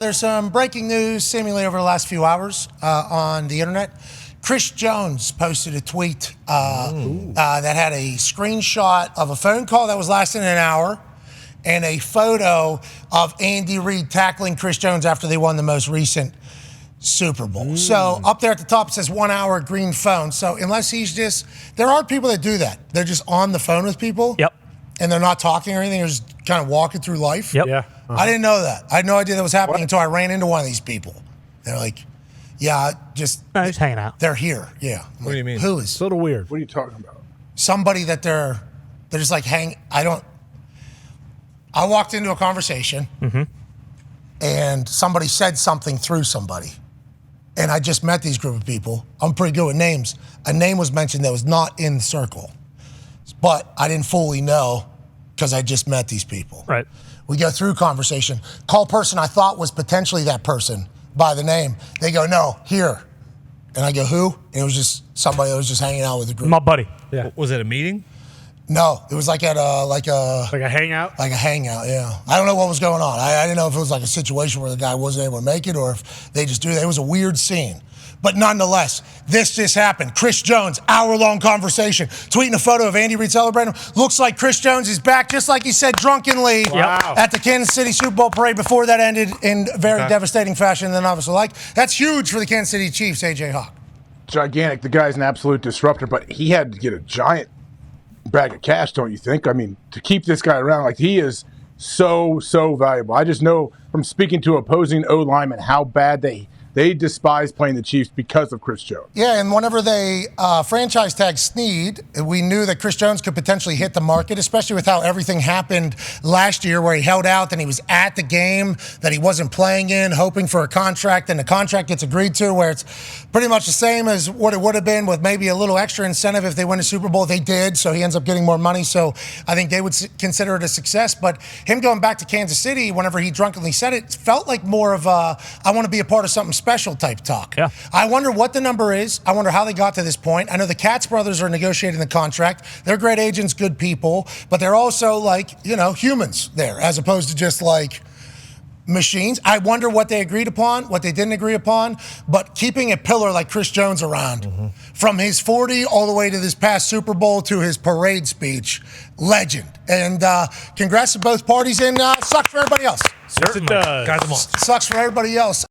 There's some breaking news seemingly over the last few hours on the internet. Chris Jones posted a tweet that had a screenshot of a phone call that was lasting an hour and a photo of Andy Reid tackling Chris Jones after they won the most recent Super Bowl. So up there at the top it says 1 hour green phone. So unless he's just, there are people that do that. They're just on the phone with people. Yep. And they're not talking or anything. They're just kind of walking through life. Yep. Yeah. I didn't know that. I had no idea that was happening until I ran into one of these people. They're like, yeah, just Just hanging out. they're here. Yeah. What do you mean? Who It's is a little weird. What are you talking about? somebody that they're just like I walked into a conversation and somebody said something through somebody. And I just met these group of people. I'm pretty good with names. A name was mentioned that was not in the circle. But I didn't fully know because I just met these people. Right. We go through conversation. Call person I thought was potentially that person by the name. They go, no, here. And I go, who? And it was just somebody that was just hanging out with the group. My buddy. Yeah. Was it a meeting? No, it was like at Like a hangout? like a hangout, yeah. I don't know what was going on. I didn't know if it was like a situation where the guy wasn't able to make it or if they just do that. It was a weird scene. But nonetheless, this just happened. Chris Jones, hour-long conversation, tweeting a photo of Andy Reid celebrating. Looks like Chris Jones is back, just like he said drunkenly at the Kansas City Super Bowl parade before that ended in very devastating fashion. And then obviously, that's huge for the Kansas City Chiefs, A.J. Hawk. Gigantic. The guy's an absolute disruptor, but he had to get a giant bag of cash, don't you think? I mean, to keep this guy around, like, he is so valuable. I just know from speaking to opposing O-linemen how bad they despise playing the Chiefs because of Chris Jones. Yeah, and whenever they franchise tag Snead, we knew that Chris Jones could potentially hit the market, especially with how everything happened last year where he held out, then he was at the game that he wasn't playing in, hoping for a contract, and the contract gets agreed to where it's pretty much the same as what it would have been with maybe a little extra incentive if they win a Super Bowl. They did, so he ends up getting more money, so I think they would consider it a success. But him going back to Kansas City, whenever he drunkenly said it, felt like more of a, I want to be a part of something special type talk. Yeah. I wonder what the number is. I wonder how they got to this point. I know the Katz brothers are negotiating the contract. They're great agents, good people, but they're also like, humans there as opposed to just like machines. I wonder what they agreed upon, what they didn't agree upon, but keeping a pillar like Chris Jones around from his 40 all the way to this past Super Bowl to his parade speech, legend. And congrats to both parties and sucks for everybody else. Yes, it does. Guys, I'm on. Sucks for everybody else.